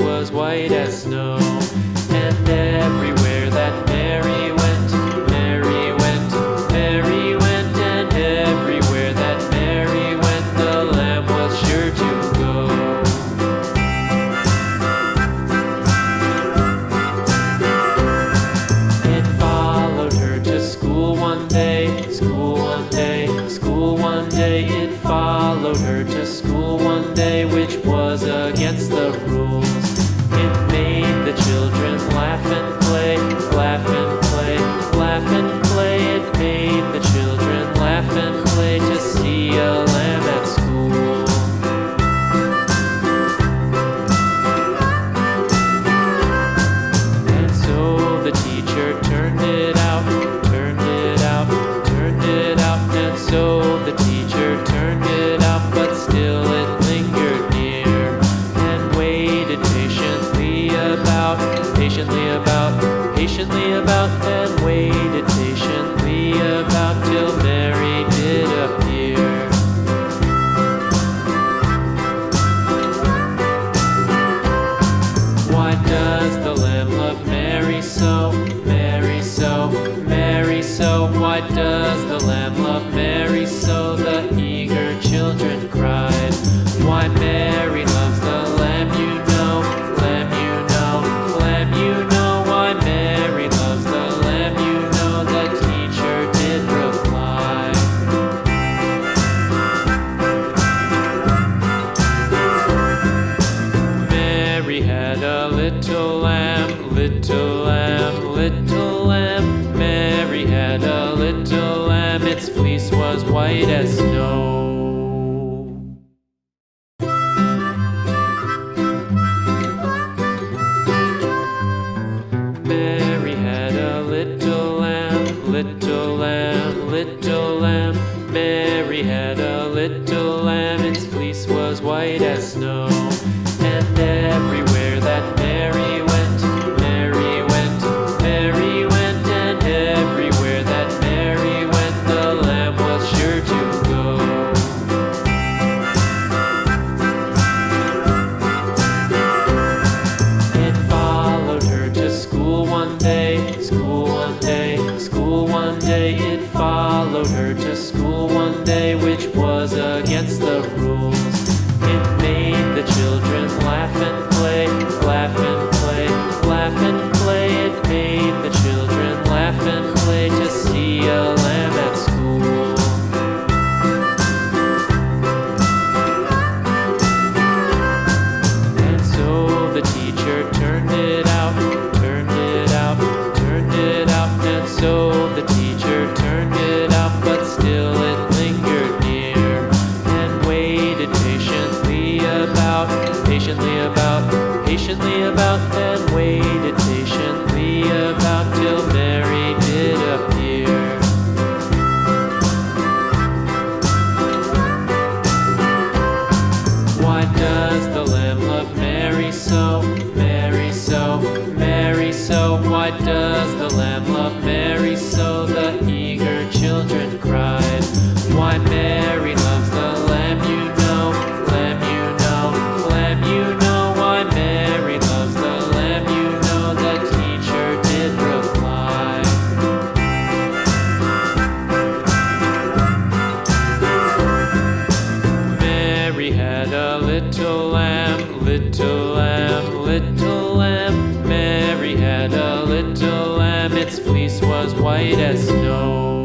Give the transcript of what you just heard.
was white as snow. And everywhere that Mary went, Mary went, Mary went, and everywhere that Mary went, the lamb was sure to go. It followed her to school one day, school one day, school one day. It followed her to school one day, which was against the rules. It made the children laugh and play, laugh and play, laugh and play. It made the children laugh and play to see a lamb at school. And so the teacher turned it out, turned it out, turned it out. And so the teacher turned it out, but still it lingered near and waited patiently about, patiently about, and waited patiently about till Mary did appear. Why does the lamb love Mary so, Mary so, Mary so? Why does the lamb love Mary so? The eager children cried. Why Mary loves the lamb, you know, lamb, you know, lamb, you know. Why Mary loves the lamb, you know, the teacher did reply. Mary had a little lamb, little lamb, little lamb. Mary had a little lamb, its fleece was white as snow. Mary had a little lamb, little lamb, little lamb. Mary had a little lamb, its fleece was white as snow. And everywhere that Mary went, Mary went, Mary went, and everywhere that Mary went, the lamb was sure to go. It followed her to school one day, school one day, school one day. It followed her to school one day, which was against the rules. It made the children laugh and play, laugh and play, laugh and play. It made the children laugh and play to see a lamb at school. And so the teacher turned it out, turned it out, turned it out. And so the teacher turned it out, but still it lingered near and waited patiently about, patiently about, and waited patiently about till Mary did appear. Why does the lamb love Mary so, Mary so, Mary so? Why does the lamb love Mary so? The eager children cried. Why Mary loves the lamb, you know, lamb, you know, lamb, you know. Why Mary loves the lamb, you know, the teacher did reply. Mary had a little lamb, little lamb, little lamb. Mary had a little lamb, its fleece was white as snow.